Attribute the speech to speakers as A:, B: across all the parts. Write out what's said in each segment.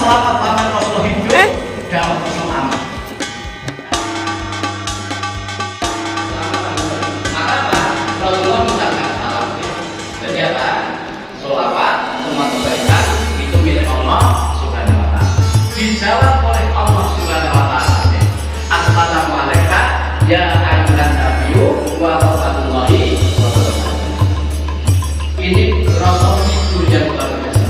A: selama paman Rasulullah hidup dakwah Rasul aman. Maka apa? Rasulullah mengucapkan salam. Jadi apa? Sholawat, semua kebaikan itu milik Allah Subhanahu wa Ta'ala. Dijawab oleh Allah Subhanahu wa Ta'ala. Assalamualaikum ya ayyuhan nabiyyu wa rahmatullahi wa barakatuh. Ini Rasul itu yang luar biasa.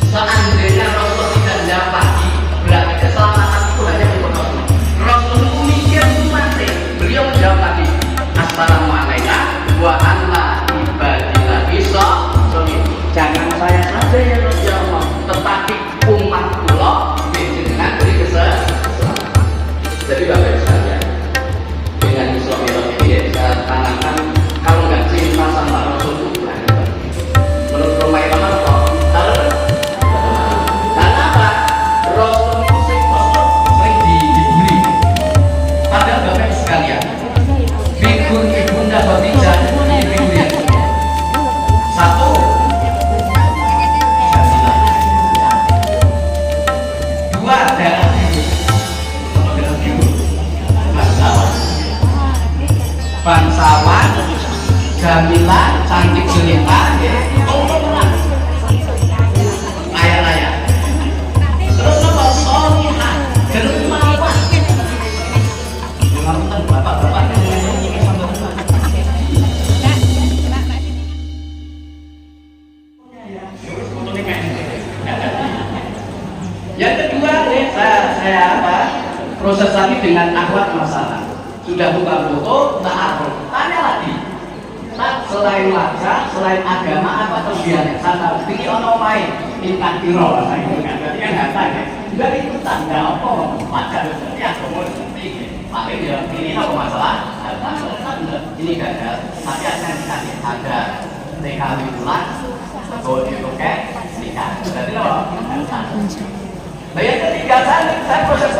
A: Seandainya Rasul tidak jawab lagi, berarti keselamatan itu hanya untuk Rasul. Rasul itu mikir mati. Beliau menjawab lagi. Assalamualaikum wa ala ibadillahi sholihin. Jangan saya saja yang menjawab, tetapi umat kula dengan beri keselamatan. Jadi Bapak Ibu sekalian, dengan Islam ini saya tanamkan kalau nggak cinta sama Rasul itu berani. Menurut rumah itu apa? Karena apa? Rasul itu sering dibuli. Padahal Bapak Ibu sekalian, figur ibunda Khadijah dibuli. Satu, dua, darah biru. Darah biru. Bangsawan, Jamilah, cantik jelita, kaya raya. Terus apa? Solihah, dermawan. Dengarkan bapak-bapak yang sama bapak. Yang kedua nih, saya apa? Proses lagi dengan akhwat masalah. Sudah buka foto, ta'aruf. Tanya lagi. Selain wajah, selain agama, apa kelebihannya? Saya ini ono main, tingkat piro, saya ingat. Berarti kan nggak tanya. Juga itu tanda apa? Wajah ya, kemudian paling ya ini apa masalah? Ini gagal. Tapi ada TKW bulan, bodi toket, nikah. Berarti apa? Nah yang ketiga saya proses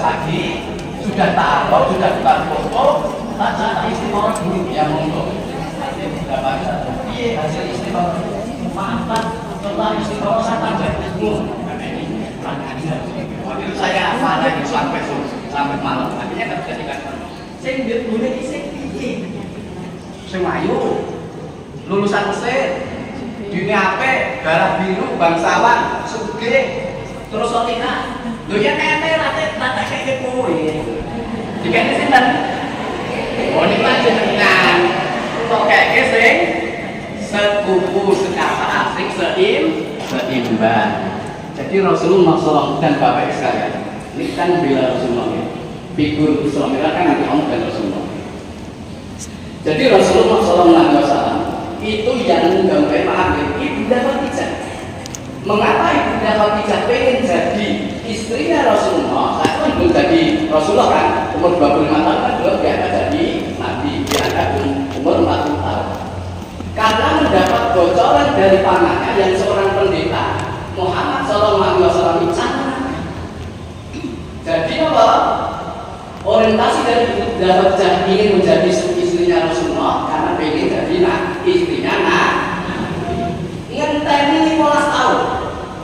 A: lagi. Sudah taruh, sudah buka foto, tak istimewa dulu yang untuk hasil istimewa maafkan setelah istimewa saya tambah waktu itu saya apa lagi sampai malam akhirnya ketika saya boleh isi semayu lulusan Mesir dunia apa darah biru bangsawan sugih terus solihah lho ya rata kayak kowe dikene sinten oh niku jenengan kok kayak sing sepupu sekapa asing seimbang. Jadi Rasulullah SAW dan Bapak sekalian ini kan bila Rasulullah figur Islam kan nanti Allah dan Rasulullah. Jadi Rasulullah SAW itu yang menggambarkan maafin Ibunda Khadijah. Mengapa Ibunda Khadijah pengen jadi istrinya Rasulullah? Saya kan belum jadi Rasulullah kan umur 25 tahun kan belum diangkat jadi Nabi, diangkat umur 40 tahun. Karena mendapat bocoran dari pamannya yang seorang pendeta Muhammad SAW bicara. Jadi apa? Orientasi dari Ibunda Khadijah ingin menjadi istrinya Rasulullah karena pengen jadi istrinya ngenteni 15 tahun.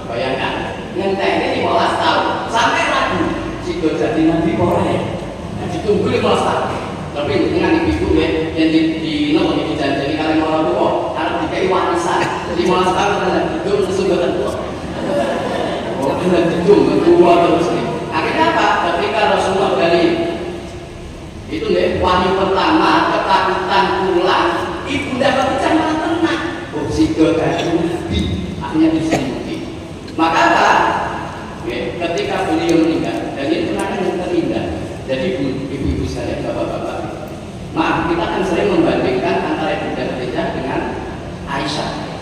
A: Bayangkan, ngenteni 15 tahun sampai ragu jika jadi Nabi boleh. Ditunggu 15 tahun. Tapi dengan ibu ya yang di nomor dijanjani kalian orang tua karena dikai warisan 15 tahun karena hidup sesungguhnya tua. Oh, karena hidup tua terus nih. Akhirnya apa? Ketika Rasulullah dari itu nih wahyu pertama ketakutan pulang, Ibunda Khadijah malah tenang. Oh, sido dari Nabi akhirnya diselimuti. Maka apa? Ketika beliau meninggal dan ini kenangan yang terindah. Jadi ibu-ibu saya, bapak-bapak, maaf kita kan sering membandingkan antara Ibunda Khadijah dengan Aisyah.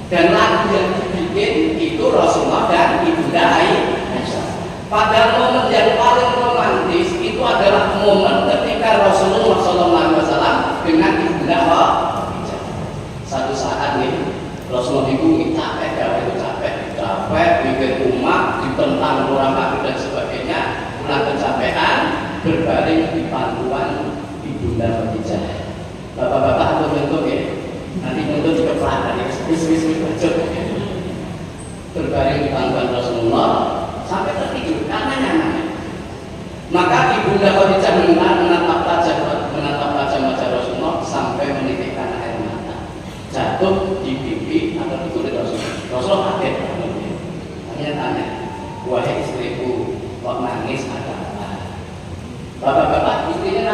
A: Dan lagu yang dibikin itu Rasulullah dan Ibunda Aisyah. Pada momen yang paling romantis itu adalah momen ketika Rasulullah SAW dengan Ibunda Khadijah. Satu saat nih Rasulullah itu capek, bikin umat, ditentang orang kafir dan sebagainya, pulang kecapean, berbaring di pangkuan Ibunda Khadijah. Bapak-bapak atau bentuk ya, nanti bentuk juga pelanggan ya, wis berbaring di pangkuan Rasulullah sampai tertidur karena nyaman. Maka ibunda Khadijah menatap tajam wajah Rasulullah sampai menitikkan air mata jatuh di pipi atau di kulit Rasulullah. Rasulullah kaget. Hanya tanya, wahai istriku, kok nangis ada apa? Bapak-bapak, istrinya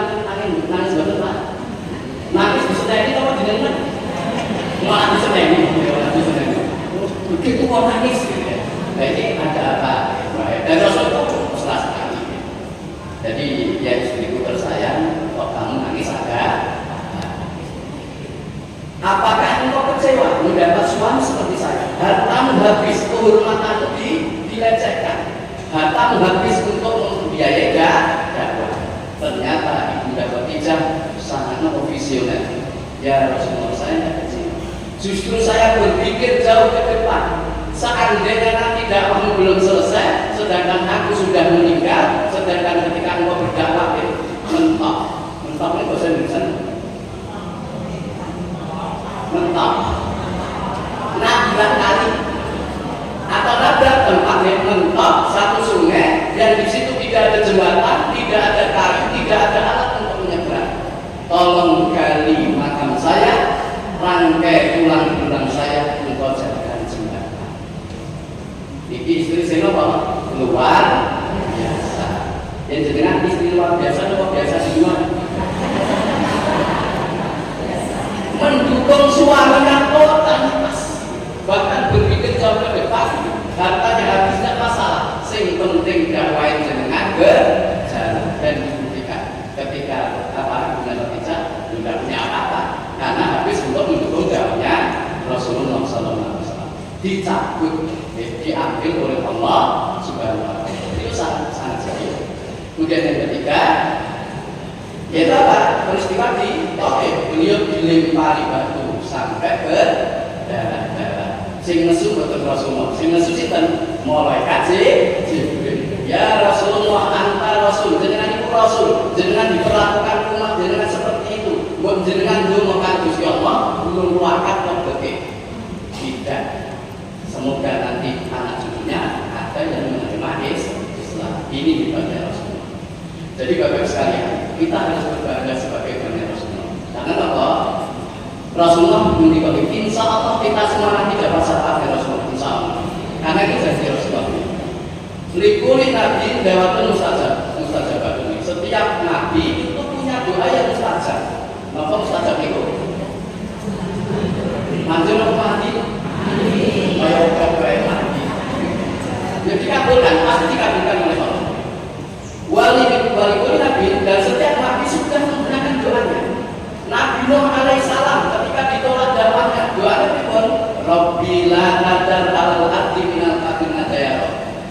A: nangis betul Pak. Nangis disedeni apa jenengan? Malah disedeni. Begitu kok nangis gitu ya. Nah ini ada apa? Dan Rasulullah itu mesra sekali. Jadi ya istriku tersayang, kok kamu nangis ada? Apakah engkau kecewa mendapat suami seperti saya? Hartamu habis, kehormatanmu dilecehkan. Hartamu habis untuk membiayai dakwah. Ternyata ibunda Khadijah sangat visioner. Ya Rasulullah, saya tidak kecewa. Justru saya berpikir jauh ke depan. Seandainya nanti dakwahmu belum selesai, sedangkan aku sudah meninggal, sedangkan ketika engkau berdakwah mentok ini bahasa Indonesia. Mentok nabrak kali atau nabrak tempat yang mentok satu sungai yang di situ tidak ada jembatan, tidak ada kayu, tidak ada alat untuk menyeberang. Tolong gali makam saya, rangkai tulang saya untuk jadikan jembatan. Ini istri saya apa? Luar biasa. Yang dengan istri luar biasa atau biasa di luar? Mendukung suaminya total pas, bahkan berpikir jauh ke depan. Hartanya habis tidak masalah, sing penting dakwain jenengan berjalan dan dibuktikan. Ketika apa Ibunda Khadijah tidak punya apa-apa karena habis untuk mendukung dakwahnya Rasulullah SAW. Dicabut, diambil oleh Allah Subhanahu wa Ta'ala. Itu sangat serius. Kemudian yang ketiga, yaitu apa? Peristiwa di Taif, beliau dilempari batu sampai berdarah-darah. Sing nesu betul Rasulullah, sing nesu sinten? Malaikat Jibril. Ya Rasulullah, anta Rasul, jenengan iku Rasul, jenengan diperlakukan umat jenengan seperti itu. Buat jenengan dulu makan Gusti Allah, belum wakat lebih. Tidak. Semoga nanti anak cucunya ada yang menerima Islam. Ini dibaca Rasulullah. Jadi Bapak sekalian, kita harus berbangga sebagai umatnya Rasulullah. Karena apa? Rasulullah mendidik, insya Allah kita semua nanti dapat syafaat dari Rasulullah. Insya Allah. Karena itu janji Rasulullah. Likuli nabi lewatun mustajab ini. Setiap nabi itu punya doa yang mustajab. Maka mustajab itu manjur mati. Kayak mati. Jadi dikabulkan, pasti dikabulkan oleh Allah. Wali nabi dan setiap nabi sudah menggunakan doanya. Nabi Nuh alaihissalam ketika ditolak dakwahnya, doanya pun Rabbi la tadar al-ardi minal kafirin dayara.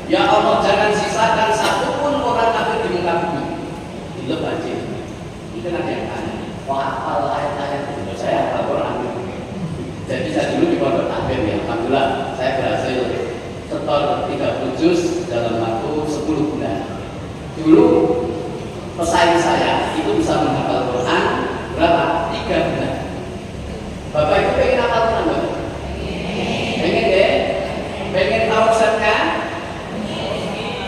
A: Ya Allah, jangan sisakan satu pun orang kafir di muka bumi. Itu banjir. Mungkin ada yang tanya, kok hafal ayat-ayat itu? Saya hafal Quran. Jadi saya dulu di pondok takbir ya, alhamdulillah saya berhasil setor 30 juz dalam waktu 10 bulan. Dulu pesaing saya itu bisa menghafal Quran berapa? 3 bulan. Bapak itu pengen hafal Quran Bapak? Pengen deh? Pengen tahu resepnya?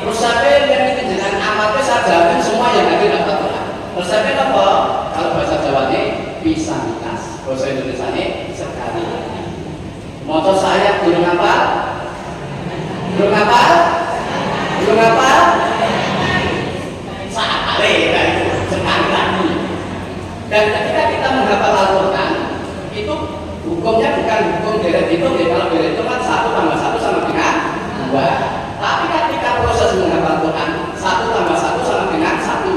A: Resepnya yang itu dengan amatnya saya jamin semua yang ada hafal Quran. Resepnya apa? Kalau bahasa Jawanya pisang kas, bahasa Indonesia ini sekali. Motor saya belum hafal? Belum hafal? Belum hafal? Sekali lagi. Dan ketika kita menghafal Al-Quran itu hukumnya bukan hukum deret hitung ya. Kalau deret hitung kan 1 tambah 1 sama dengan 2. Tapi ketika proses menghafal Quran 1 tambah 1 sama dengan 1.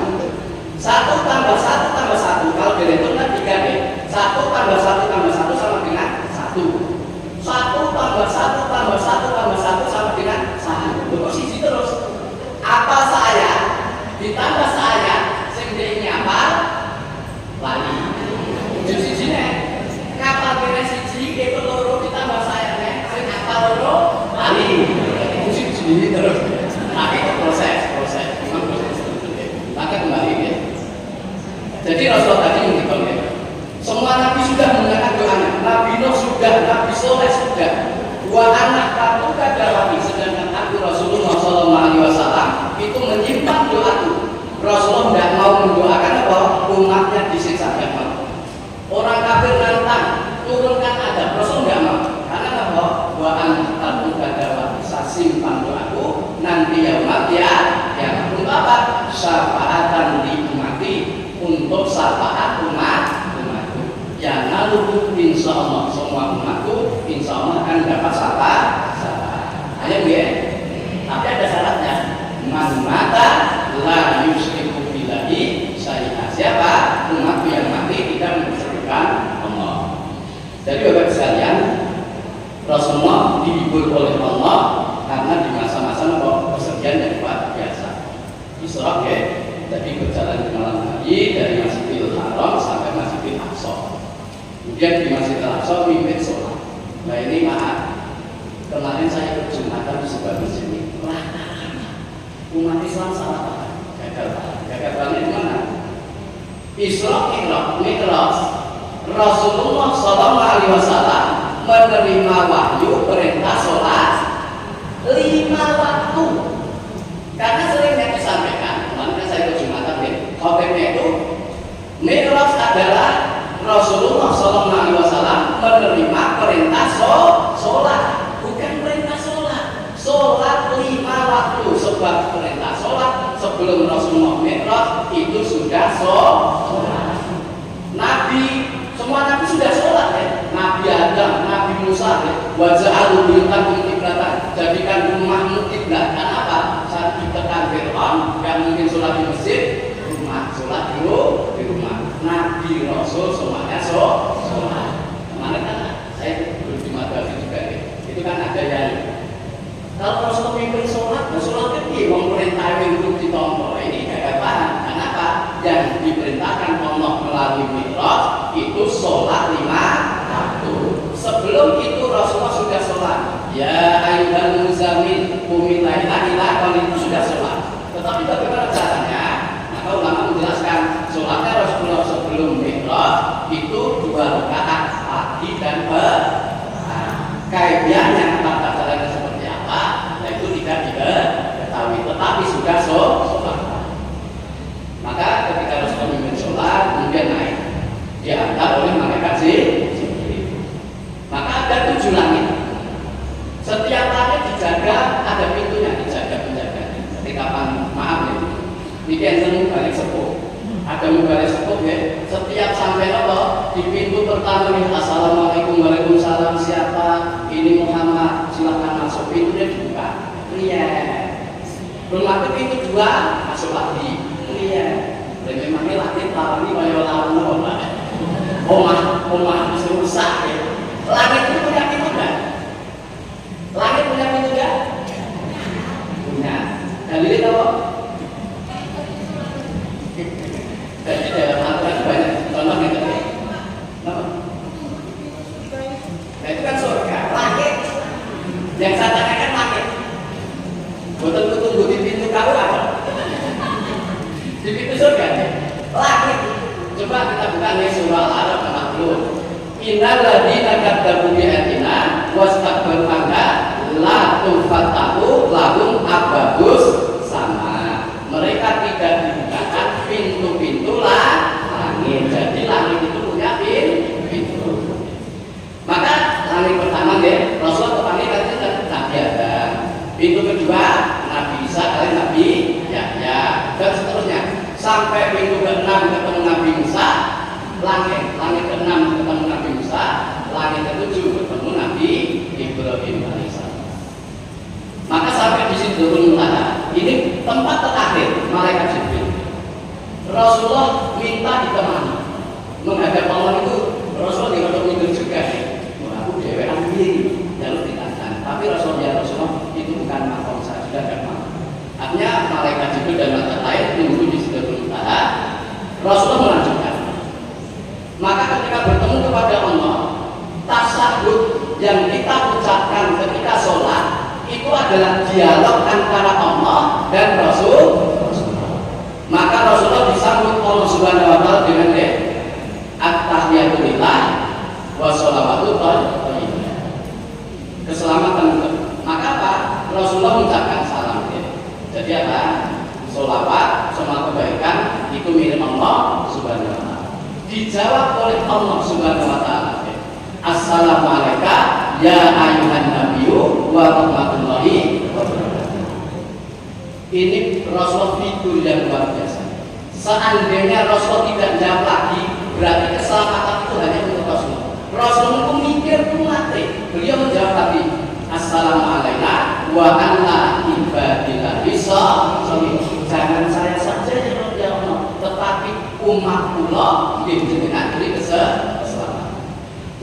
A: 1 tambah 1 tambah 1. Kalau deret hitung kan 3 deh. 1 tambah 1 tambah 1 sama dengan 1. 1 tambah 1 tambah 1 tambah 1 sama dengan 1. simpan doaku nanti yaumul kiamat. Untuk apa? Syafaatan li ummati, untuk syafaat umatku. Ya lalu insya Allah semua umatku insya Allah akan dapat syafaat. Ayo ya. Tapi ada syaratnya. Man mata la yusyriku billahi syai'an. Siapa? Umatku yang mati tidak mensyirikkan Allah. Jadi Bapak sekalian, Rasulullah dihibur oleh Allah karena di masa-masa kesedihan yang luar biasa. Isra ya, jadi berjalan di malam hari dari Masjidil Haram sampai Masjidil Aqsa. Kemudian di Masjidil Aqsa mimpin sholat. Nah ini maaf, kemarin saya berjumatan di sebuah masjid ini. Umat Islam salah paham, gagal paham. Gagal pahamnya di mana? Isra Mi'raj. Rasulullah SAW menerima wahyu perintah sholat 5 waktu. Karena sering yang disampaikan, kemarin saya berjumatan nih, khotibnya itu Mi'raj adalah Rasulullah SAW menerima perintah sholat, bukan perintah sholat. Sholat 5 waktu, sebab perintah sholat sebelum Rasulullah Mi'raj itu sudah sholat. Nabi, semua Nabi sudah sholat ya. Nabi Adam, Nabi Musa ya. Waja'alu buyutakum qiblatan, jadikan rumahmu kiblat. Kenapa? Saat ditekan Fir'aun, yang mungkin sholat di masjid, rumah sholat dulu di rumah. Nabi Rasul semuanya sholat. Kemarin kan saya berjumatan juga ya. Itu kan ada yang kalau Rasul mimpin sholat, sholat itu memerintah untuk ditompo. Ini gak paham. Kenapa? Yang diperintahkan Allah melalui Mi'raj itu sholat 5 waktu. Sebelum itu Rasulullah sudah sholat. Ya ayyuhal muzammil qumil laila illa qalil, itu sudah sholat. Tetapi bagaimana caranya? Maka ulama menjelaskan sholatnya Rasulullah sebelum Mi'raj itu 2 rakaat pagi dan petang. Kaifiahnya tata caranya seperti apa? Nah itu tidak diketahui. Tetapi sudah sholat. Maka ketika Rasulullah memimpin sholat, kemudian naik diantar oleh malaikat Jibril. Maka ada 7 langit. Setiap langit dijaga, ada pintunya, dijaga penjaga. Ketika maaf ya, ini enten balik sepuh. Ada balik sepuh ya. Setiap sampai apa di pintu pertama nih, assalamualaikum waalaikumsalam, siapa? Ini Muhammad, silakan masuk. Pintunya dibuka. Iya. Belum ada pintu 2, masuk lagi. Iya, dan memangnya lagi tahu kayak lawan omah bisa rusak ya. Langit itu punya pintu nggak? Langit punya pintu nggak? Punya. Dalilnya tahu? Jadi dalam Al-Quran banyak contohnya tadi. Kenapa? Nah itu kan surga, langit. Yang saya tanyakan langit. Betul tunggu di pintu kau ada. Di pintu surga langit. Coba kita buka nih surah Al-Araf 40. Innal ladzina kadzdzabu bi ayatina wastakbaru anha la tufattahu lahum abwabus sama. Mereka tidak dibukakan pintu-pintu langit. Jadi langit itu punya pintu. Maka langit pertama ya Rasulullah pertama kan Nabi Adam. Pintu kedua Nabi Isa kalian Nabi Yahya dan seterusnya sampai pintu ke-6 ketemu Nabi Musa, langit ke-6 ketemu Nabi Musa, langit ke-7 ketemu Nabi Ibrahim alaihissalam. Maka sampai di Sidratul Muntaha, ini tempat terakhir malaikat Jibril. Rasulullah minta ditemani menghadap Allah itu. Rasulullah tidak mundur juga nih. Aku dewean diri jalur ditantang. Tapi Rasulullah itu bukan makom saya sudah tidak mau. Artinya malaikat Jibril dan malaikat lain menunggu di Sidratul Muntaha. Rasulullah melanjutkan. Maka ketika bertemu kepada Allah, tasyahud yang kita ucapkan ketika sholat itu adalah dialog antara Allah dan Rasul. Maka Rasulullah disambut Allah Subhanahu wa taala dengan at-tahiyatu lillah wa sholawatu thayyibah. Keselamatan. Maka apa? Rasulullah mengucapkan salam. Jadi apa? Sholawat, semua kebaikan itu milik Allah Subhanahu wa taala. Dijawab oleh Allah Subhanahu wa taala. Assalamualaikum ya ayyuhan nabiyyu wa rahmatullahi Ini Rasulullah figur yang luar biasa. Seandainya Rasulullah tidak jawab lagi, berarti keselamatan itu hanya untuk Rasulullah. Rasulullah itu mikir tuh mati. Beliau menjawab lagi, Assalamualaikum wa ala ibadillahi sholihin. Jangan saya saja yang menjawab, tetapi umat kula jenengan beri keselamatan.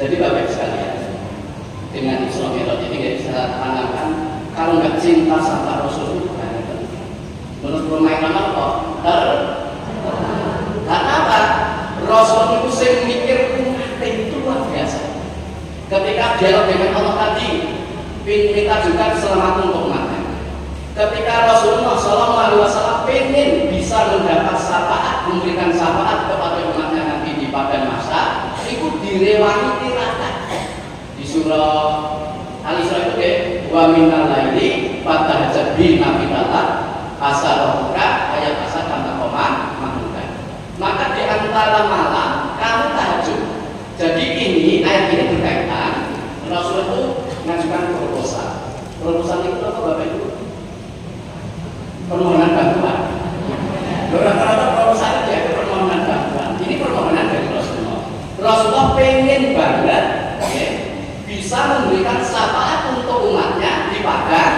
A: Jadi Bapak sekalian, dengan Isra Mi'raj ini nggak bisa tanamkan kalau nggak cinta sama Rasul itu bukan penting. Menurut permainan apa? Karena apa? Rasul itu sering mikir itu luar biasa. Ketika dialog dengan Allah tadi, minta juga keselamatan untuk umatnya. Ketika Rasulullah SAW ingin bisa mendapat syafaat, memberikan syafaat kepada umatnya nanti di pada masa, itu direwangi tirakat. Surah Al-Isra itu wa minal laili fatahajjad bihi nafilatan asa rabbuka ayat asa kama mahmudan. Maka di antara malam kamu tahajud. Jadi ini ayat ini berkaitan Rasul itu mengajukan proposal. Proposal itu apa Bapak Ibu? Permohonan bantuan. Rata-rata proposal itu permohonan bantuan. Ini permohonan dari Rasulullah. Rasulullah pengen banget bisa memberikan syafaat untuk umatnya di padang,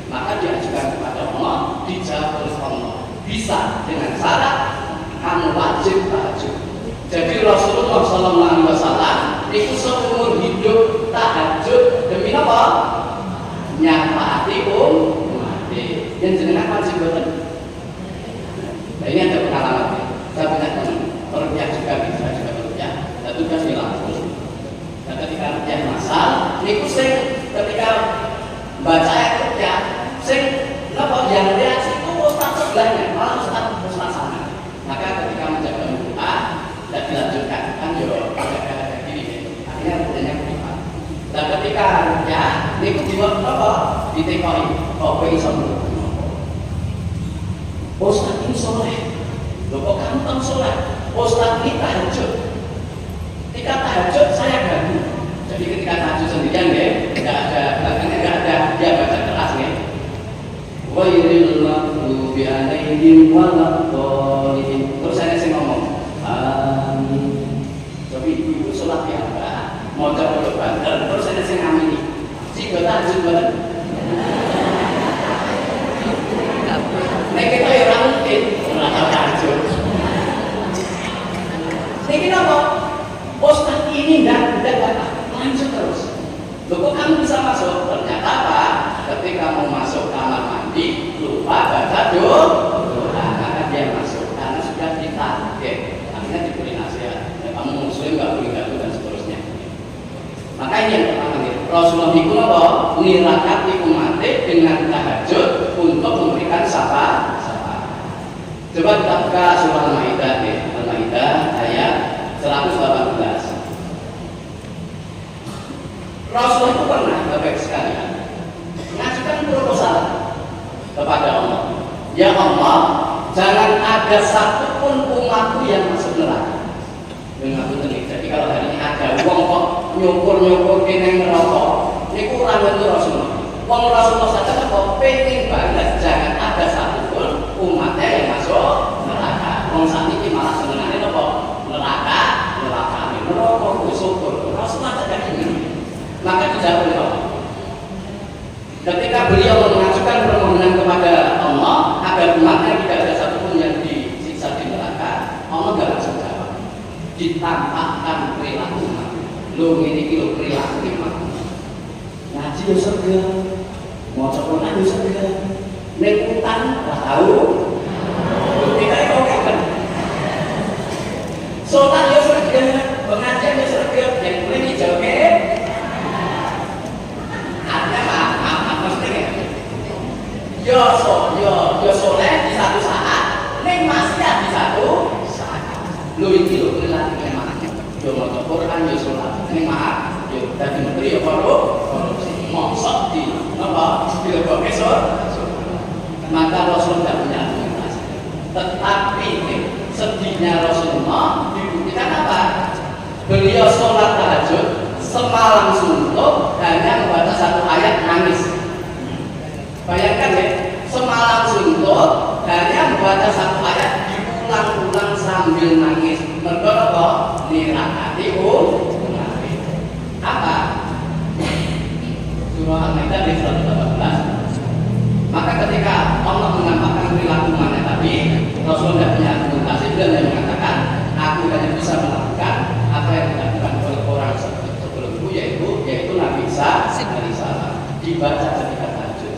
A: maka diajukan kepada Allah, dijawab oleh Allah. Bisa dengan syarat kamu wajib tahajud. Jadi Rasulullah SAW itu seumur hidup tahajud demi apa? Nyafaati umat. Yang jenengan wajib betul. Nah ini ada pengalaman. Saya punya teman perukyah juga bisa juga perukyah. Dan tugas di Lampung. Dan ketika rukyah masal, niku sing ketika baca ayat rukyah, sing napa yang reaksi itu ustaz sebelahnya, malah ustaz sana. Maka ketika menjaga doa, tidak dilanjutkan, kan yo ada gini, akhirnya rupanya privat. Dan ketika rukyah, niku diwak apa? Ditekoi, kok iso ustaz ini soleh, loh kok kamu tahu soleh? Ustaz ini tahajud. Ketika tahajud saya ganggu. Jadi ketika tahajud sendirian ya, nggak ada belakangnya nggak ada dia baca keras ya. Wairil maghdubi alaihim waladhdallin. Terus saya sih ngomong, amin. Tapi ibu sholat ya enggak, mau coba banter. Terus saya sih ngamini. Si tahajud banget. Nek kita ya ora mungkin ora tahajud. Niki napa? Ustaz ini tidak lanjut terus. Loh kok kamu bisa masuk? Ternyata apa? Ketika mau masuk kamar mandi lupa baca doa, maka dia masuk karena sudah ditarget. Akhirnya diberi nasihat. Ya, kamu muslim nggak boleh ganggu dan seterusnya. Maka ini yang pertama nih. Rasulullah itu apa? Nirakati umat dengan tahajud untuk memberikan syafaat. Coba kita buka surah Al-Maidah, Al-Maidah ayat 118. Rasulullah itu pernah, Bapak sekalian, mengajukan proposal kepada Allah. Ya Allah, jangan ada satupun umatku yang masuk neraka. Dengan itu nih. Jadi kalau hari ini ada uang kok nyukur kene ngerokok, ini kurang itu Rasulullah. Uang Rasulullah saja kok pengen banget jangan ada satupun umatnya yang masuk neraka. Uang saat ini malah senengannya apa? Neraka, nerokok, syukur. Rasulullah tidak ingin. Maka dijawab oleh Allah. Ketika beliau mengajukan permohonan kepada Allah agar umatnya tidak ada satupun yang disiksa di neraka, Allah tidak langsung jawab. Ditampakkan perilaku umat. Lo ini kilo perilaku umat. Ngaji yo surga, mau Quran yo surga. Nek utang ora tahu. Kita itu kan. Sholat yo surga, pengajian yo surga, yang boleh dijawab. Yo soleh di satu saat, neng maksiat di satu saat. Lu ini lo perilaku yang mana? Yo mau Quran yo sholat, neng maaf, yo tadi menteri yo korupsi, mongsok di apa? Di lembaga maka Rasul tidak punya argumentasi. Tetapi sedihnya Rasulullah dibuktikan apa? Beliau sholat tahajud semalam suntuk hanya membaca satu ayat nangis. Bayangkan ya, baca satu ayat diulang-ulang sambil nangis. Mergo apa? Nirakati munafik. Apa? Surah Al-Maidah ayat 118. Maka ketika Allah menampakkan perilaku mana tadi, Rasul tidak punya argumentasi dan yang mengatakan, aku hanya bisa melakukan apa yang dilakukan oleh orang sebelumku, yaitu Nabi Isa alaihissalam. Dibaca ketika tahajud.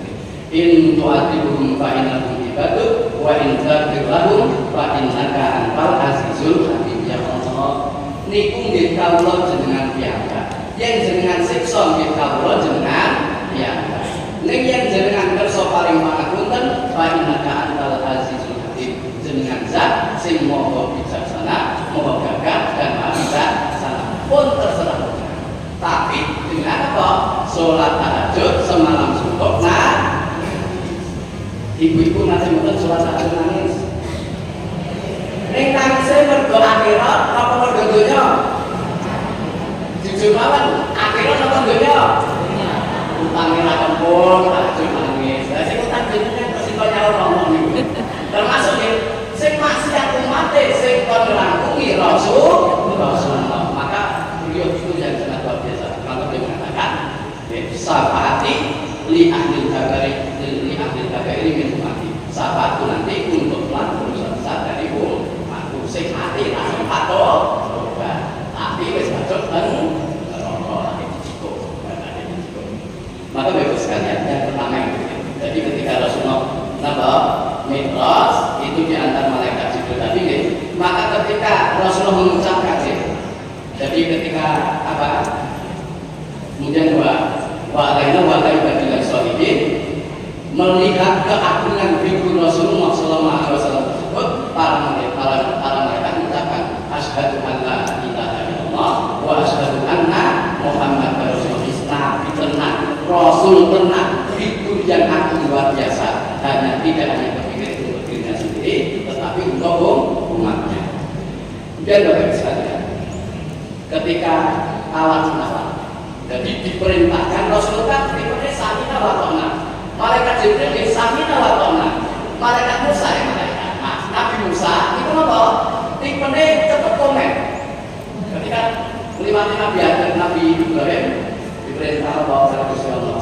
A: In tu'adzibuhum fa innahum ibaduk wa in taghfir lahum fa innaka antal azizul hakim. Ya Allah, niku nggih kawula jenengan piyambak. Yen jenengan siksa nggih kawula jenengan piyambak. Ning yen jenengan kersa paring pangapunten fa innaka antal azizul hakim. Jenengan zat sing maha bijaksana, maha gagah dan maha bijaksana. Pun terserah. Tapi dengan apa? Sholat tahajud semalam suntuk. Nah, ibu-ibu nanti mungkin sholat tahajud nangis. Ning nangisnya mergo akhirat apa mergo donya? Jujur mawon, akhirat apa donya? Utangnya ra kempul, tahajud nangis. Lah sing utang jenengan mesti kaya orang niku. Termasuk sing maksiat umat sing kon ngrangkungi Rasulullah. Maka beliau itu yang sangat luar biasa. Kalau dia mengatakan syafaati li ahli kabari min ummati. Syafaatku nanti untuk melakukan dosa besar dari umatku. Sing mati ra sempat tapi wis masuk neraka cukup. Maka bagus sekalian, yang pertama itu. Jadi ketika Rasulullah Mi'raj itu diantar malaikat Jibril tadi, maka ketika Rasulullah mengucapkan jadi ketika apa? Kemudian wa alaina wa ala ibadillah sholihin, melihat keagungan figur Rasulullah sallallahu alaihi wasallam tersebut, para malaikat mengucapkan asyhadu an la ilaha illallah wa asyhadu anna Muhammadar Rasulullah. Nabi tenang, Rasul tenang, figur yang agung luar biasa. Tidak hanya berpikir untuk dirinya sendiri, tetapi untuk umatnya. Kemudian Bapak sekalian, ketika alat nafas, jadi diperintahkan Rasulullah diberi samina wa ta'na. Malaikat Jibril di samina wa ta'na. Malaikat Musa yang malaikat. Nabi Musa itu apa? Diberi cepat komen. Ketika melewati Nabi Ibrahim diperintah bahwa Allah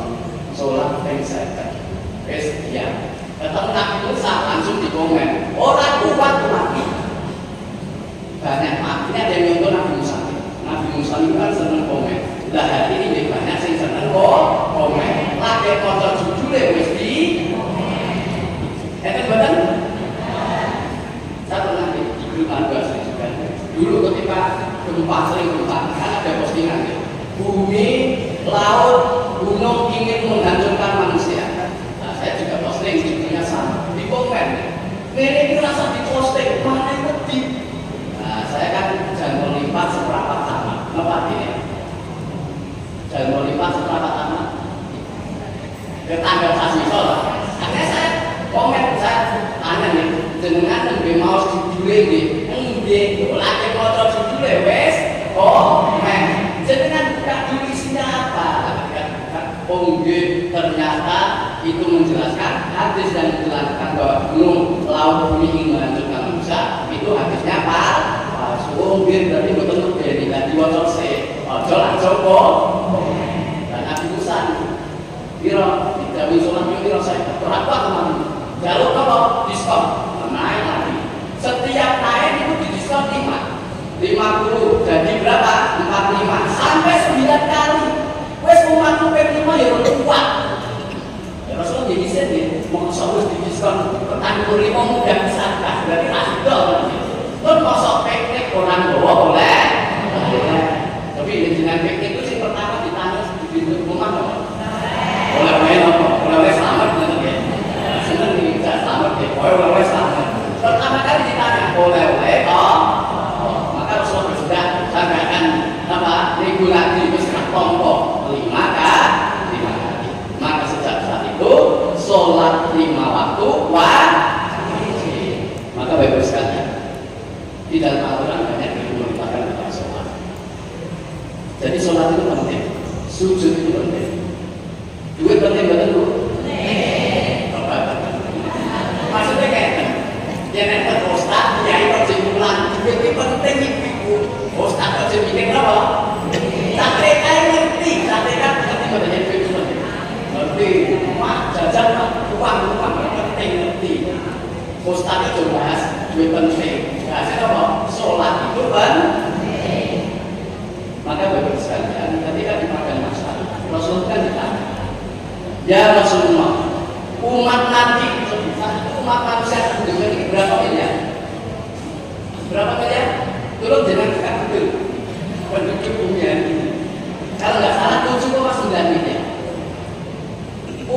A: sholat pengsakan. Ya. Ketemu Nabi Musa langsung dikomen. Orang kuat mati. Banyak matinya ada yang nyontoh Nabi Musa. Nabi Musa itu kan seneng komen. Lah hari ini banyak yang seneng komen. Lagi kotor jujur ya wis di. Itu betul. Satu nanti di grup Anda juga. Dulu ketika gempa sering gempa, kan ada postingan ya. Bumi, laut, gunung ingin menghancurkan manusia. Nah, saya juga posting judulnya sama. Di komen. Ini rasa di posting mana yang lebih. Saya kan jangan melipat seberapa tamat. Lepas ini jangan melipat seberapa tamat. Tetangga sasmisol. Akhirnya saya komen, saya tanya nih, jenengan lebih mau judulnya nih, enggak, lagi motor judulnya wes, men, jenengan buka dulu isinya apa? Ternyata itu menjelaskan hadis yang menjelaskan bahwa gunung, laut, bumi ingin menghancurkan manusia, itu hadisnya apa? Biar berarti betul dari tadi wajar se, wajar langsung kok. Dan Nabi Musa, biro tidak bisa biro saya berapa teman? Jalur apa? Diskon, naik lagi. Setiap naik itu di diskon 50. Jadi berapa? 45 sampai 9 kali. Wes umat lu P5 ya kuat. Ya Rasul jadi sendiri, mau harus di diskon petani 45 mudah bisa kan? Berarti masih dong. Kan kosok piknik orang bawa boleh. Tapi dengan piknik itu sih pertama ditanya di pintu rumah dong. Boleh main apa? Boleh selamat gitu ya. Seneng nih bisa selamat ya. Boleh selamat. Pertama kali ditanya boleh oh. Maka Rasulullah sudah sampaikan apa? Regulasi besar kelompok 5 kali. Maka sejak saat itu sholat 5 waktu wajib. Maka baik sekalian. Di dalam aturan banyak yang melibatkan dalam sholat. Jadi sholat itu penting, sujud itu penting. Duit penting betul bu? Maksudnya kayak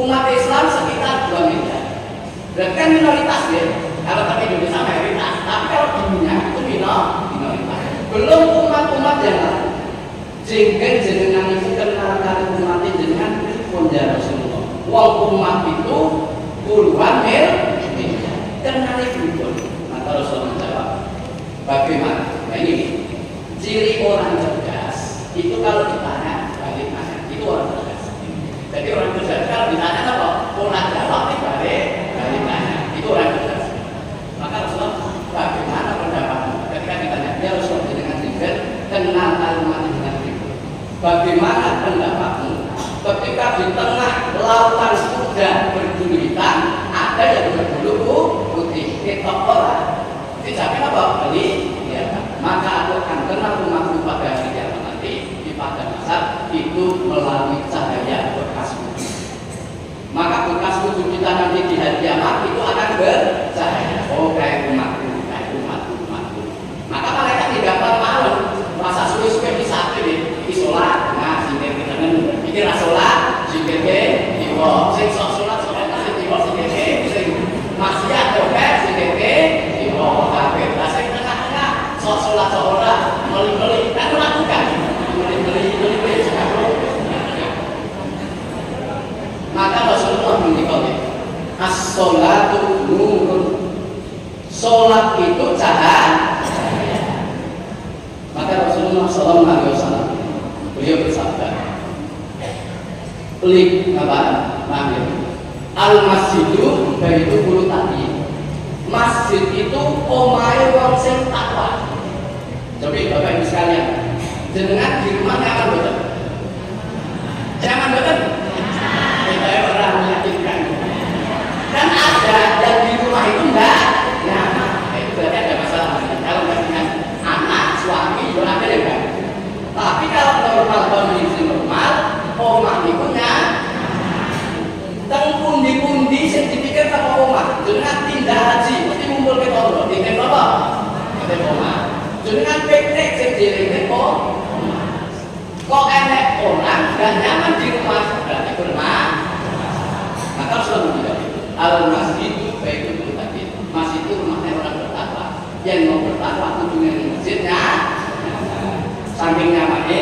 A: umat Islam sekitar 2 miliar. Berarti kan minoritas ya. Kalau di Indonesia mayoritas, tapi kalau di dunia itu minoritas. Belum umat-umat yang lain. Jengken jenengan itu kenal kali umat jenengan pun ya Rasulullah. Wong umat itu puluhan miliar. Kenal itu pun. Maka Rasulullah menjawab, bagaimana? Nah ini ciri orang cerdas itu kalau ditanya balik tanya itu orang cerdas. Jadi orang cerdas kalau ditanya apa? Orang jawab balik tanya itu orang cerdas. Maka Rasulullah, bagaimana pendapatmu? Ketika ditanya, ya Rasulullah dengan jengkel kenal kalimat dengan jengkel. Bagaimana pendapatmu? Ketika di tengah lautan sudah bergulita, ada yang berbulu putih, ketok orang. Dijamin apa? Beli, ya. Maka aku akan kenal umatku pada hari kiamat nanti di pada masa itu melalui cahaya bekas wujud. Maka bekas wujud kita nanti di hari kiamat itu akan bercahaya. Oh kayak umatku, kayak umatku. Maka malaikat digambar malam. Masa suwe-suwe bisa ini sholat. Nah, singkir kita kan pikir sholat, singkir ke diwo, sing sholat sing diwo singkir ke, sing maksiat doket singkir ke diwo, kafir. Sing tengah-tengah sholat meli-meli kan melakukan meli-meli maka Rasulullah mengatakan as-sholatu nurun. Sholat itu cahaya. Maka Rasulullah SAW beliau bersabda, al-masjidu baitu bulu tadi. Masjid itu omahe wong sing takwa. Jadi Bapak Ibu sekalian, jenengan di rumah nyaman betul? Nyaman betul? Kita orang meyakinkan. Kan ada yang di rumah itu enggak nyaman. Itu berarti ada masalah. Kalau dengan anak, suami, itu ada ya kan? Tapi kalau normal kondisi normal, omah itu teng pundi-pundi sing dipikir sama omah. Jenengan tindak haji, mesti ngumpul ke tonggo. Tindak apa? Tindak omah. Jenengan piknik sing dieling omah. Kok enek orang gak nyaman di rumah, berarti bermah. Maka selalu bilang, al-masjidu baitul muttaqin. Masjid itu rumahnya orang bertakwa. Yang mau bertakwa kunjungan di masjidnya. Saking nyamannya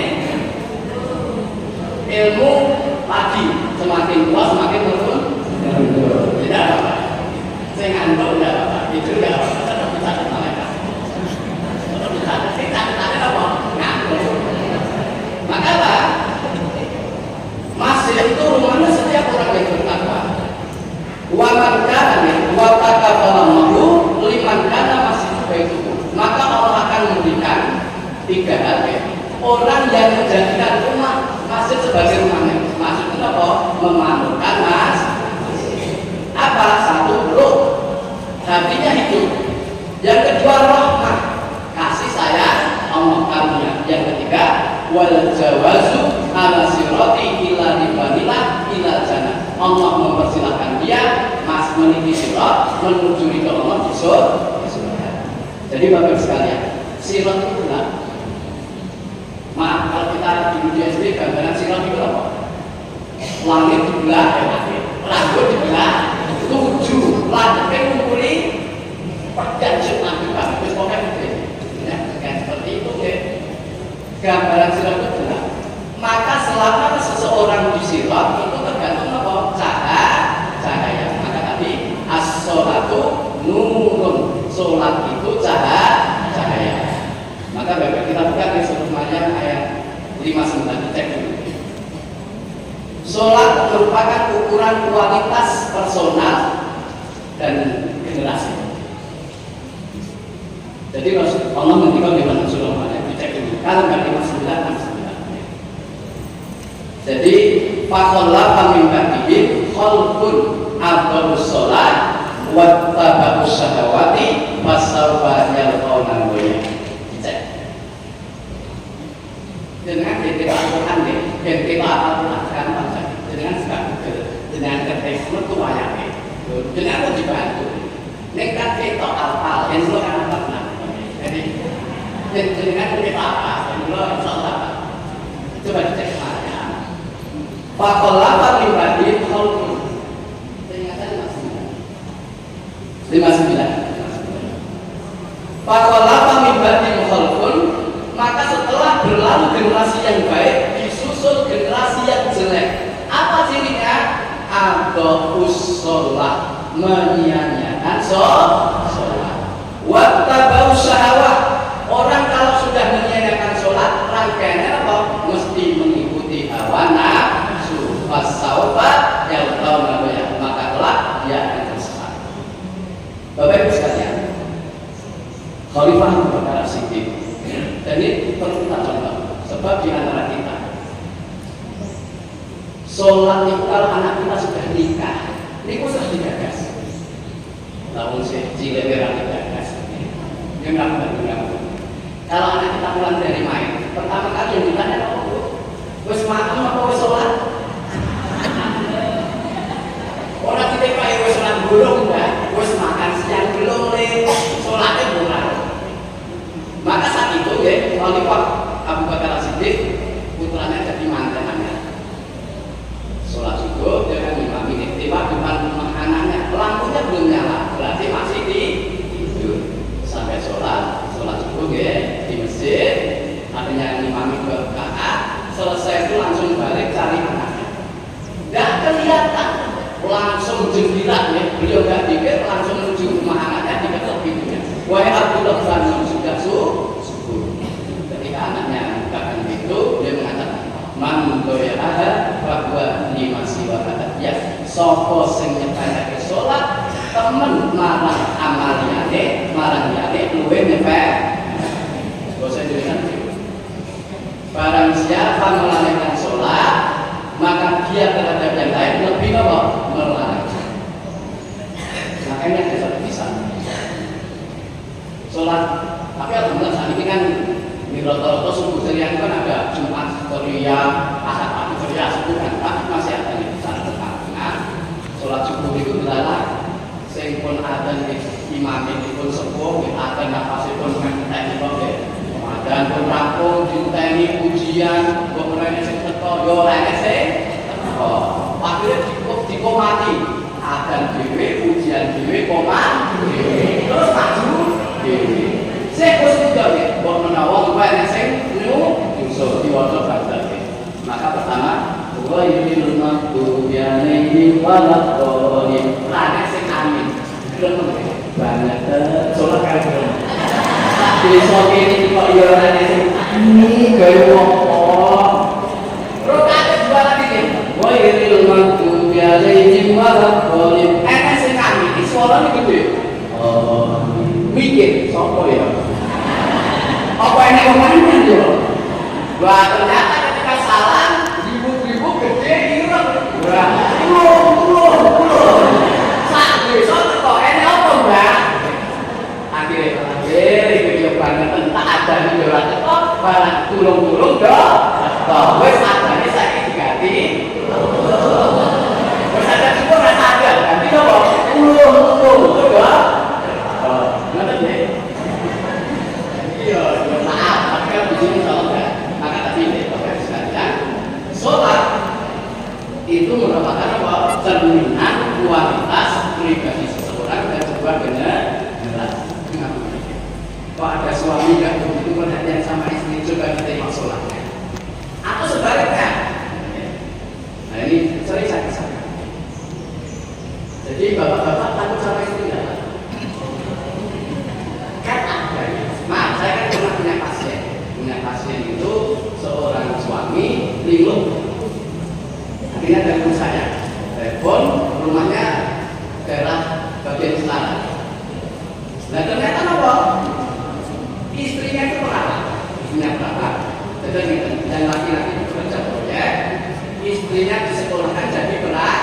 A: ilmu pagi semakin tua semakin turun. Tidak apa-apa. Saya ngantuk tidak apa-apa. Itu tidak apa-apa. Tetap bisa malaikat. Tetap bisa. Kita apa? Ngantuk. Maka apa? Masjid itu rumahnya setiap orang yang bertakwa. Wa man kana wa taqabbalallahu liman kana masjid itu. Maka Allah akan memberikan 3 hal. Orang yang menjadikan rumah masjid sebagai rumahnya. Maksud itu apa? Memanfaatkan masjid. Apa? 1 ruh, hatinya hidup. Yang kedua rahmah, kasih sayang Allah karunia. Yang ketiga wal jawazu ala sirati ila ribanilah ila jannah. Allah mempersilahkan dia meniti sirat menuju ridho Allah di surga. Jadi Bapak sekalian, sirat itu benar. Maaf kalau kita di dunia SD gambaran sirat itu apa? Langit dibelah, rambut dibelah, 7 langit ngumpuli perjanjian Nabi Muhammad. Terus pokoknya gitu ya, kayak seperti itu ya. Gambaran sirat itu benar. Maka selama seseorang di sirat itu tergantung apa? Cahaya. Maka tadi as-sholatu nurun. Sholat itu cahaya. Maka Bapak kita buka di surah ayat 59, cek dulu. Sholat merupakan ukuran kualitas personal dan generasi. Jadi Allah menghentikan di mana surah ayat, dicek dulu. Kalau nggak 59, 69. Jadi fakolla min ba'dihim khalqun aqamus sholat wa taba'us syahawati fasawfa yalqawna ghayya. Dengan kita Al-Quran dan kita Al-Quran baca dengan sekarang dengan ketek mertua yang dengan dibantu dengan kita al-al yang lo kan pernah jadi dengan kita apa yang lo insyaallah coba dicek saja fakolah pribadi 59. Fakolapa mibadi mukhalfun, maka setelah berlalu generasi yang baik disusul generasi yang jelek. Apa cirinya? Adhofus sholat, menyia-nyiakan sholat. Wattabau syahwat, orang kalau sudah menyia-nyiakan sholat rangkaiannya apa? Mesti mengikuti hawa nafsu. Fasaufa yalqauna ghayya, maka kelak dia akan tersesat. Bapak Ibu sekalian, Khalifah Abu Bakar As-Siddiq, dan ini perlu kita contoh, sebab di antara kita sholat itu kalau anak kita sudah nikah, ini sudah digagas. Lalu saya cilik merah digagas. Dia nggak. Kalau anak kita pulang dari main, pertama kali yang ditanya apa bu? Wes makan apa wes sholat? Orang kita kayak wes sholat belum enggak? Wes makan siang belum le? Sholatnya belum. Maka saat itu ya, Khalifah Abu Bakar As-Siddiq putranya jadi mantanannya. Sholat subuh dengan 5 menit tiba depan anaknya, lampunya belum nyala, berarti masih tidur. Sampai sholat subuh ya di masjid, adanya 5 menit berkah, selesai itu langsung balik cari anaknya. Tidak kelihatan, langsung jenggilat ya, beliau nggak pikir, langsung menuju rumah anaknya diketok pintunya. Wahai Abdullah bin sudah subuh. Ketika anaknya bukakan pintu, dia mengatakan, man doya'aha bahwa lima siwa kata ya sopo sing nyepeleke sholat temen marang amaliyane marang liyane luwe nyepel. Bosan jelasan barang siapa melalaikan sholat maka dia terhadap yang lain lebih apa? Melalaikan. Makanya ada satu kisah sholat, tapi alhamdulillah saat ini kan di rata-rata subuh ceria itu kan ada Jumat ceria, Ahad pagi ceria, subuh kan, tapi masih ada yang besar tengah-tengah. Sholat subuh itu dilarang, sing pun ada imam itu pun sepuh, ada nafasipun mengenai dan pun rampung, diteni ujian, kemudian sing teko, yo lainnya sing teko. Akhirnya dikomati, ada dewe, ujian dewe, komat dewe, terus maju dewe. Saya khusus juga ya, buat menawang banyak sing nyusul diwaca baca. Maka pertama, wa yuril maghdubi alaihim waladdallin. Lane sing amin. Banyak sholat kali. Besok ini kok yo lane sing ini gawe opo? Rokaat dua lagi nih. Wa yuril maghdubi alaihim waladdallin. Sing amin, suarane gede. Oh, mikir sapa ya? Apa ini ngomongin yo? Wah ternyata ketika salam ribu-ribu gede ireng. Wah, pulau. Sak desa kok ini apa, Mbak? Akhirnya video banget tak ada di ora teko, barang tulung-tulung do. Wis adane saiki diganti. Wis ada cukup ora ada, ganti apa? Pulau. Iya, maaf, tapi kan di sini salah kan. Maka tadi Bapak sekalian, sholat itu merupakan apa? Cerminan kualitas pribadi seseorang dan sebuah generasi. Kalau ada suami yang begitu perhatian sama istri, coba diterima sholatnya. Atau sebaliknya. Nah ini sering saya kesampaikan. Jadi bapak-bapak takut sama istri nggak? Maaf, saya kan pernah punya pasien itu seorang suami linglung. Akhirnya telepon saya, telepon rumahnya daerah bagian selatan. Nah ternyata apa? Istrinya itu perawat, dan laki-laki itu bekerja proyek, istrinya disekolahkan jadi perawat.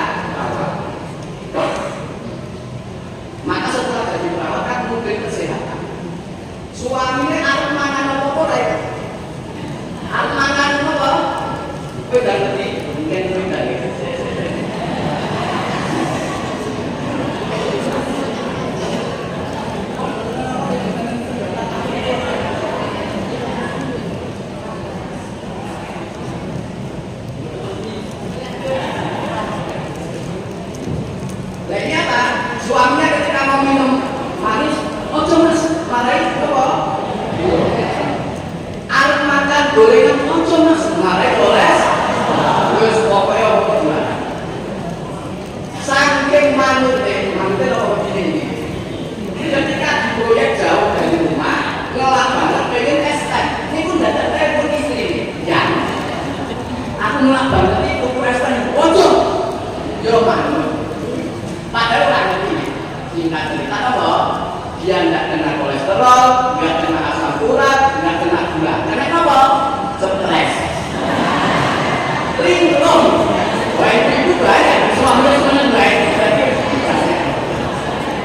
A: Maka setelah jadi perawat kan mungkin kesehatan. Suaminya arep mangan apa ora? Arep mangan apa? Kowe ndak ngerti, mungkin kowe ndak ngerti. Nah ini apa? Suaminya ketika mau minum gorengan ojo mas, ngarep boleh. Wes pokoknya apa gimana? Saking manutnya apa begini? Ketika di proyek jauh dari rumah, ngelak banget pengen es teh. Ini pun datang telepon istri, yang aku ngelak banget nih tuku es teh. Ojo, yo manut. Padahal orang ini singkat cerita apa? Dia tidak kena kolesterol, nggak kena asam urat, nggak kena gula. Karena apa? Stres. Linglung. Baik itu banyak. Suaminya sebenarnya baik.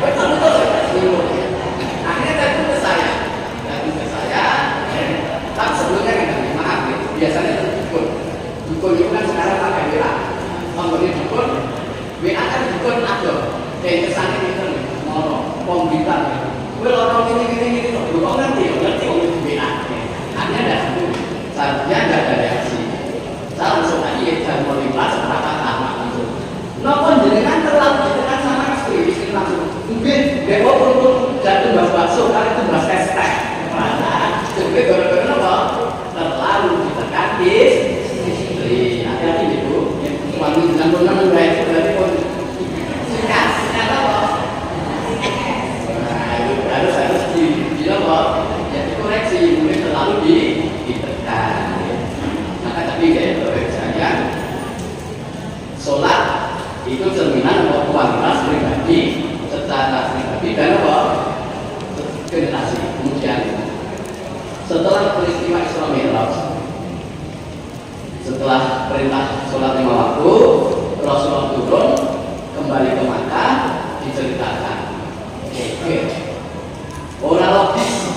A: Betul-betul linglung. Akhirnya datang ke saya. Tapi sebelumnya kan maaf ya. Biasanya itu dukun. Dukun itu kan sekarang pakai WA. Contohnya dukun. WA kan dukun ada. Kayak kesannya itu ngomong, pembicaraan. Gue orang ini, lu kok ngerti orang itu WA. Akhirnya ada satu, seharusnya nggak ada reaksi. Saya langsung tadi jam 15 seberapa lama langsung. Nopon jenengan terlalu ditekan sama istri langsung. Mungkin dewa untuk jatuh bakso kali itu bahas teh. Jadi gara-gara apa? Terlalu ditekan istri. Hati-hati ibu. Suami dengan pun baik berarti pun singkat apa? Harus dibilang kok ya dikoreksi, mungkin terlalu ditekan. Maka tapi kayak saya sholat itu cerminan atau kualitas pribadi secara pribadi dan apa generasi. Kemudian setelah peristiwa Isra Mi'raj, setelah perintah sholat 5 waktu, Rasulullah turun kembali ke Makkah, diceritakan. Orang logis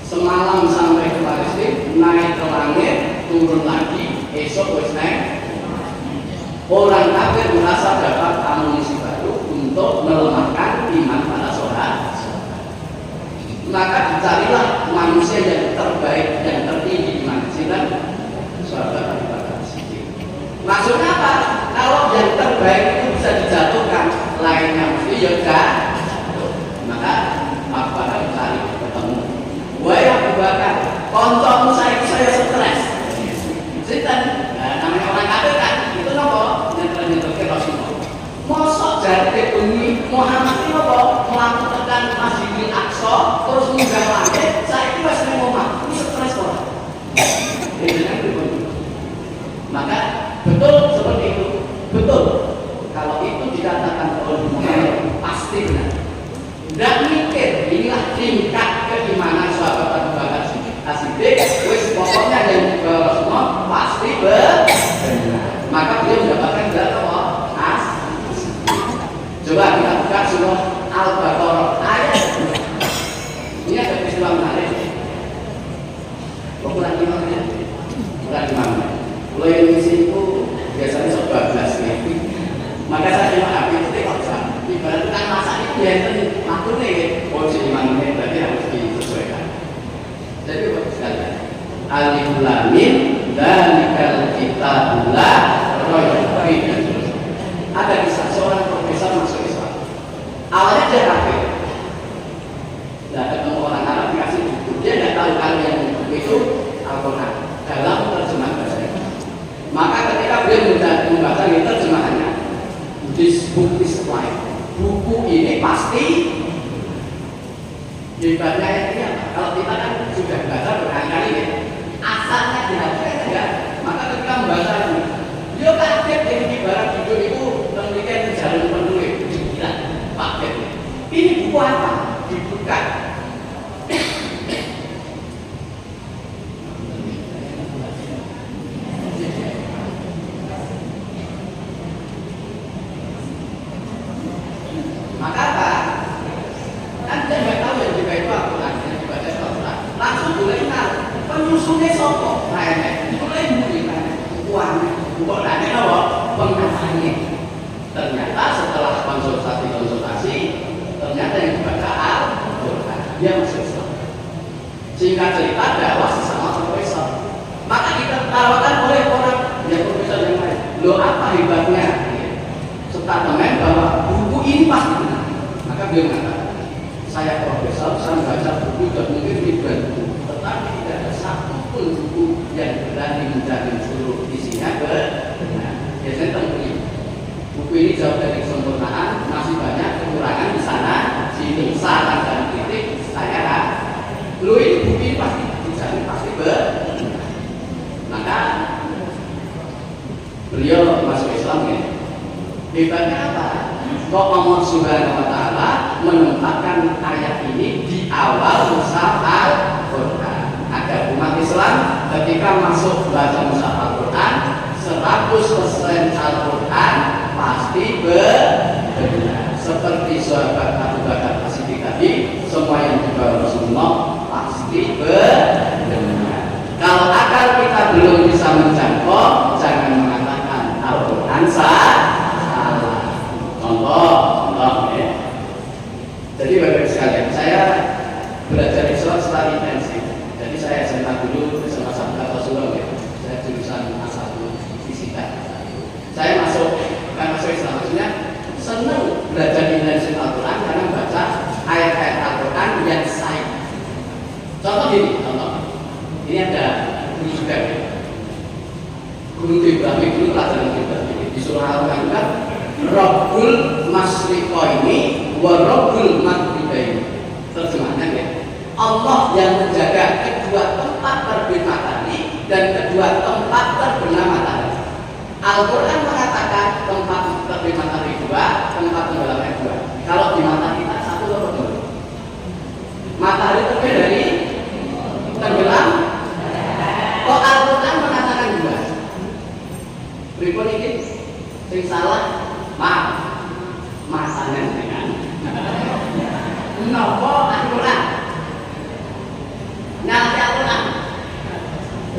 A: semalam sampai ke Palestina, naik ke langit, turun lagi, esok wis naik. Orang kafir merasa dapat amunisi baru untuk melemahkan iman para sahabat. Maka dicarilah manusia yang terbaik, yang tertinggi di manusia, sahabat Abu Bakar Siddiq. Maksudnya apa? Kalau yang terbaik itu bisa dijatuhkan, lainnya mesti yoga. Maka Abu Bakar cari ketemu. Wahai Abu Bakar, koncomu saya stres. Sinten? Namanya orang kafir kan, itu nopo nyentuh ke Rasulullah. Mosok jari bengi Muhammad itu nopo melakukan Masjidil Aqsa terus munggah langit. Saya itu masih ngomong, ini stres kok. Maka betul seperti itu, betul. Kalau itu dikatakan oleh Muhammad pasti benar. Dan mikir, inilah tingkat keimanan sahabat Abu Bakar Siddiq. Wis pokoknya yang ke Rasulullah pasti benar. Maka beliau mendapatkan gelar apa? As. Coba kita buka surah Al-Baqarah ayat. Ini ada peristiwa menarik. Kurang imamnya, kurang imamnya. Kalau yang misi itu biasanya 11 nih. Maka saya maaf itu tidak usah. Ibarat tukang masak itu biasa makhluk nih. Oh jadi imamnya berarti harus disesuaikan. Jadi bagus sekali. Alif Lam Mim dzalikal kitabul la raiba fihi. Ada kisah seorang profesor masuk Islam. Awalnya dia kafir. Tidak ketemu orang Arab dikasih buku. Dia tidak tahu kalau yang buku itu Al-Quran dalam terjemahan bahasa Inggris. Maka ketika beliau membaca terjemahannya, this book is life. Buku ini pasti hebatnya ini apa? Kalau kita kan sudah baca berkali-kali ya, asalnya dihapuskan enggak. Maka ketika membaca itu, dia kaget yang ibarat hidup itu memiliki jalan penulis, gila, kaget. Ini buku apa? Dibuka. Maka apa? Kan dia nggak tahu yang juga itu Al-Quran, yang dibaca itu Al-Quran. Langsung mulai penyusunnya sopo, mulai uangnya, bukan nanya apa? Pengacaranya. Ternyata setelah konsultasi, ternyata yang dibaca Al-Quran, dia masuk Islam. Singkat cerita, dakwah sesama profesor. Maka ditertawakan oleh orang yang profesor yang lain. Loh apa hebatnya? Statement bahwa buku ini pasti benar. Maka beliau mengatakan, saya profesor, saya membaca buku dan mungkin ribuan buku, tetapi tidak ada satu apapun buku yang berani menjamin seluruh isinya benar. Biasanya temui buku ini jauh dari kesempurnaan, masih banyak kekurangan di sana sini, saran dan kritik saya lu ini buku ini pasti dijamin pasti benar. Maka beliau masuk Islam ya. Hebatnya apa? Kok Allah Subhanahu wa Ta'ala menempatkan ayat ini di awal mushaf Al-Quran agar umat Islam ketika masuk baca mushaf Al-Quran 100% Al-Quran pasti benar. Seperti sahabat Abu Bakar As-Siddiq tadi, semua yang dibawa Rasulullah pasti benar. Kalau akal kita belum bisa menjangkau, jangan mengatakan Al-Quran salah. Contoh ya. Jadi bapak sekalian, saya belajar Islam setelah intensif. Jadi saya SMA dulu, SMA 1 Rasulullah ya. Saya jurusan A1 fisika. Saya masuk Islam, maksudnya senang belajar intensif Al-Quran karena baca ayat-ayat Al-Quran yang sahih. Contoh gini, ini ada guru juga ya. Guru Ibrahim dulu pelajaran Ibrahim di surah Al-Baqarah, Rabbul Masyriqaini wa Rabbul Maghribaini. Terjemahannya ya, Allah yang menjaga kedua tempat terbit matahari dan kedua tempat terbenam matahari. Al-Quran mengatakan tempat terbit matahari dua, tempat tenggelamnya dua. Kalau di mata kita satu atau dua? Matahari terbit dari tenggelam. Kok Al-Quran mengatakan dua? Berikut ini sing salah, maaf, masanya dengan nopo Al-Quran. Nanti Al-Quran.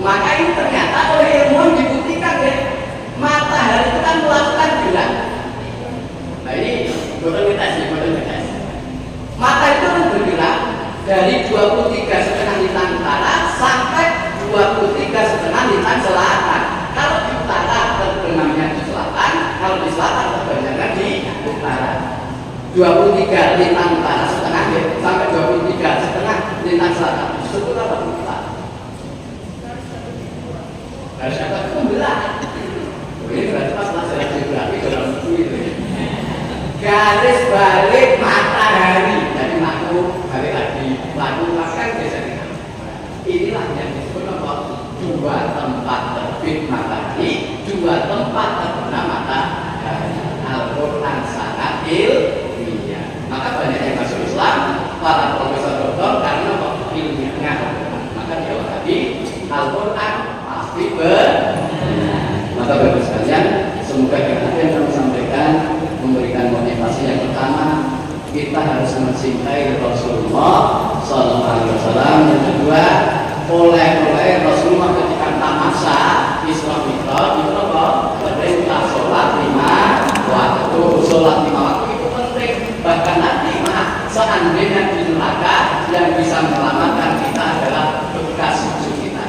A: Maka ini ternyata oleh ilmu dibuktikan ya, matahari itu kan melakukan gerak. Nah ini bukan ngetes. Mata itu kan bergerak dari 23,5 lintang utara sampai 23,5 lintang selatan. Kalau di utara terbenamnya di selatan, kalau di selatan terbenamnya di utara. 23 lintang utara setengah ya, sampai 23,5 lintang selatan. Itu apa utara? Harus apa? Itu membelah. Ini berarti pas pelajaran geografi dalam buku itu. Garis balik matahari. Jadi laku balik lagi, laku kan biasanya. Inilah yang disebut apa? Dua tempat terbit matahari, dua tempat terbenam matahari. Al-Quran sangat ilmiah. Maka banyak yang masuk Islam, para profesor doktor karena ilmiahnya. Maka jawab tadi Al-Quran pasti benar. Maka bapak sekalian, semoga apa yang kami sampaikan memberikan motivasi. Yang pertama, kita harus mencintai Rasulullah SAW. Yang kedua, oleh Rasulullah ketika tamasa Islam itu apa? Perintah sholat 5 waktu. Sholat 5 waktu itu penting. Bahkan nanti seandainya di neraka yang bisa menyelamatkan kita adalah bekas sujud kita.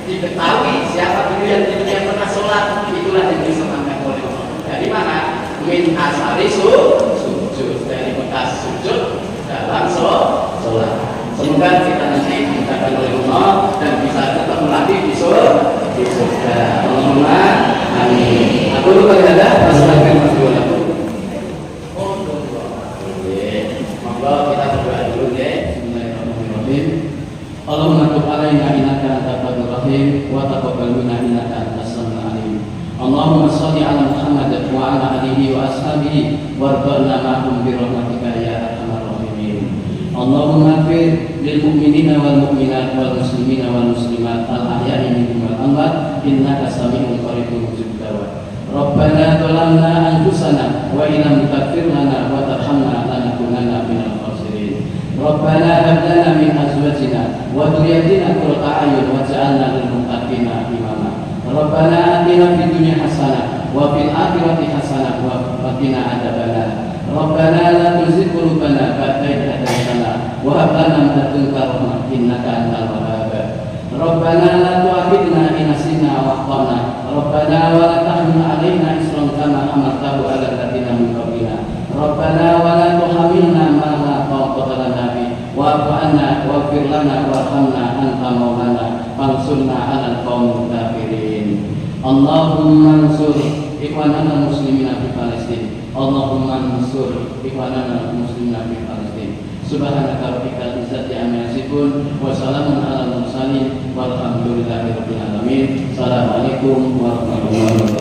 A: Diketahui siapa dulu yang pernah sholat, itulah yang diselamatkan oleh Allah. Dari mana? Min asari sujud, dari bekas sujud dalam sholat. Semoga kita nanti dikatakan oleh Allah dan bisa ketemu lagi di surga. Allahumma amin. Aku lupa ada masalahkan berdua. Monggo kita berdoa dulu ya. Bismillahirrahmanirrahim. Allahumma tub alaina innaka antal tawwabur rahim wa taqabbal minna innaka antas samiul alim. Allahumma shalli ala Muhammad wa ala alihi wa ashabihi warḍana ma'hum bi rahmatika ya arhamar rahimin. Allahumma ighfir lil mu'minina wal mu'minat wal muslimina wal muslimat al ahya'i minhum wal amwat innaka sami'un qaribun mujibud da'wat. Rabbana zalamna anfusana wa illam taghfir lana wa tarhamna lanakunanna minal khasirin. Rabbana hab lana min azwajina wa dhurriyyatina qurrata a'yun waj'alna lil muttaqina imama. Rabbana atina fid dunya hasanah wa fil akhirati hasanah wa qina adzabannar. Rabbana la tuzigh qulubana ba'da idh hadaytana wa hab lana min ladunka rahmah innaka antal wahhab. Rabbana la tu'akhidna in nasina wa akhtana. Rabbana wa la tahmil 'alaina isran kama hamaltahu 'alal ladzina min qablina. Rabbana wa la tuhammilna ma la taqata lana bihi wa'fu 'anna waghfir lana warhamna anta maulana fansurna 'alal qaumil kafirin. Allahumma ansur ikhwanana muslimina fi Palestin. Allahumma ansur ikhwanana muslimina fi Palestin. Subhanaka rabbikal izzati amma yasifun wa salamun 'alal mursalin walhamdulillahi rabbil alamin. Assalamualaikum warahmatullahi wabarakatuh.